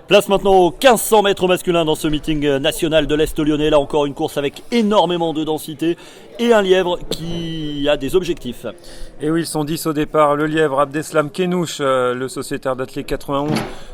Place maintenant aux 1500 mètres masculins dans ce meeting national de l'Est lyonnais. Là encore une course avec énormément de densité et un lièvre qui a des objectifs. Et oui, ils sont 10 au départ. Le lièvre Abdeslam Kenouch, le sociétaire d'athlètes 91,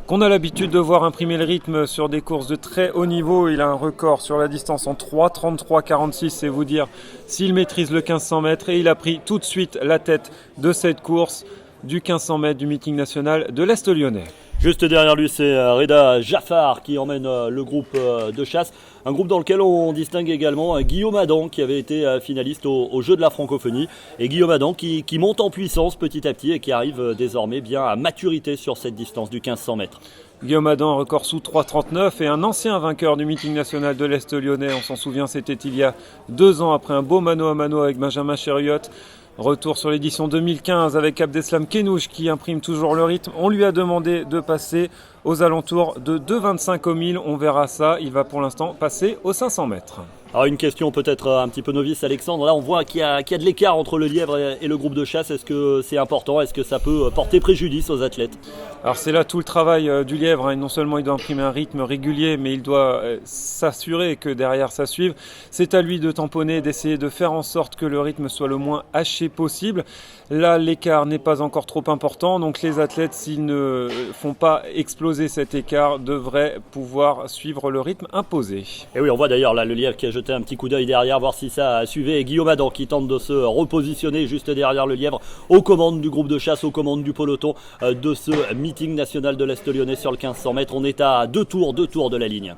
qu'on a l'habitude de voir imprimer le rythme sur des courses de très haut niveau. Il a un record sur la distance en 3:33:46, c'est vous dire s'il maîtrise le 1500 mètres. Et il a pris tout de suite la tête de cette course du 1500 mètres du meeting national de l'Est lyonnais. Juste derrière lui, c'est Reda Jaffar qui emmène le groupe de chasse. Un groupe dans lequel on distingue également Guillaume Adam qui avait été finaliste au Jeux de la francophonie. Et Guillaume Adam qui monte en puissance petit à petit et qui arrive désormais bien à maturité sur cette distance du 1500 mètres. Guillaume Adam, record sous 3:39 et un ancien vainqueur du meeting national de l'Est lyonnais. On s'en souvient, c'était il y a 2 ans après un beau mano à mano avec Benjamin Chériot. Retour sur l'édition 2015 avec Abdeslam Kenouch qui imprime toujours le rythme. On lui a demandé de passer aux alentours de 2:25 au 1000. On verra ça. Il va pour l'instant passer aux 500 mètres. Alors une question peut-être un petit peu novice, Alexandre. Là on voit qu'il y a de l'écart entre le lièvre et le groupe de chasse. Est-ce que c'est important? Est-ce que ça peut porter préjudice aux athlètes? Alors c'est là tout le travail du lièvre. Non seulement il doit imprimer un rythme régulier, mais il doit s'assurer que derrière ça suive. C'est à lui de tamponner, d'essayer de faire en sorte que le rythme soit le moins haché possible. Là l'écart n'est pas encore trop important. Donc les athlètes, s'ils ne font pas exploser cet écart, devraient pouvoir suivre le rythme imposé. Et oui, on voit d'ailleurs là le lièvre qui a jeté un petit coup d'œil derrière, voir si ça suivait. Et Guillaume Adam qui tente de se repositionner juste derrière le lièvre, aux commandes du groupe de chasse, aux commandes du peloton de ce meeting national de l'Est lyonnais sur le 1500 mètres. On est à deux tours de la ligne.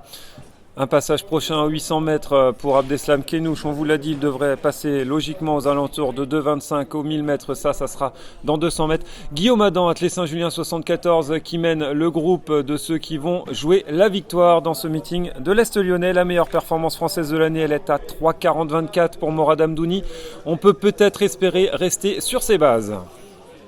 Un passage prochain à 800 mètres pour Abdeslam Kenouch. On vous l'a dit, il devrait passer logiquement aux alentours de 2:25 au 1000 mètres. Ça sera dans 200 mètres. Guillaume Adam, athlète Saint-Julien 74, qui mène le groupe de ceux qui vont jouer la victoire dans ce meeting de l'Est lyonnais. La meilleure performance française de l'année, elle est à 3:40:24 pour Morad Amdouni. On peut peut-être espérer rester sur ses bases.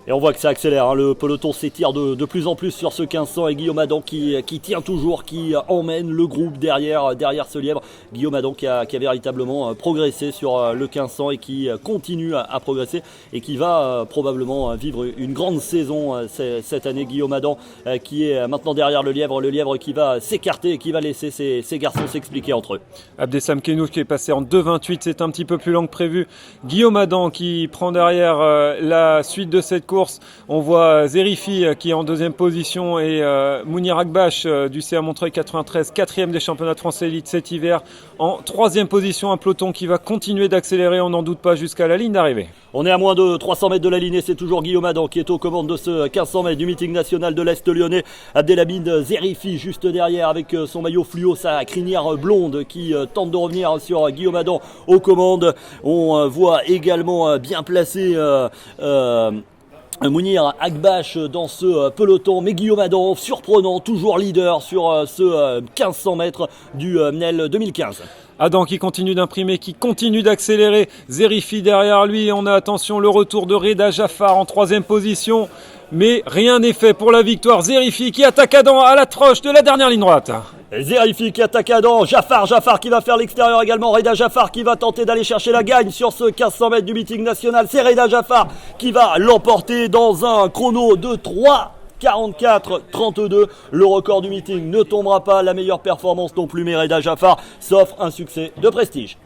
Et on voit que ça accélère, hein. Le peloton s'étire de plus en plus sur ce 1500 et Guillaume Adam qui tient toujours, qui emmène le groupe derrière ce lièvre. Guillaume Adam qui a véritablement progressé sur le 1500 et qui continue à progresser et qui va probablement vivre une grande saison cette année. Guillaume Adam qui est maintenant derrière le lièvre qui va s'écarter et qui va laisser ces garçons s'expliquer entre eux. Abdeslam Kenouch qui est passé en 2:28, c'est un petit peu plus long que prévu. Guillaume Adam qui prend derrière la suite de cette course. On voit Zerifi qui est en deuxième position et Mounir Akbash du CA Montreuil 93, quatrième des championnats de France élite cet hiver, en troisième position. Un peloton qui va continuer d'accélérer, on n'en doute pas, jusqu'à la ligne d'arrivée. On est à moins de 300 mètres de la ligne et c'est toujours Guillaume Adam qui est aux commandes de ce 1500 mètres du meeting national de l'Est lyonnais. Abdelhamid Zerifi juste derrière avec son maillot fluo, sa crinière blonde qui tente de revenir sur Guillaume Adam aux commandes. On voit également bien placé Mounir Akbash dans ce peloton, mais Guillaume Adam surprenant, toujours leader sur ce 1500 mètres du NEL 2015. Adam qui continue d'imprimer, qui continue d'accélérer. Zerifi derrière lui. On a, attention, le retour de Reda Jaffar en troisième position. Mais rien n'est fait pour la victoire. Zerifi qui attaque Adam à l'approche de la dernière ligne droite. Zerifi qui attaque Adam, Jaffar qui va faire l'extérieur également, Reda Jaffar qui va tenter d'aller chercher la gagne sur ce 1500 mètres du meeting national. C'est Reda Jaffar qui va l'emporter dans un chrono de 3:44:32. Le record du meeting ne tombera pas, la meilleure performance non plus, mais Reda Jaffar s'offre un succès de prestige.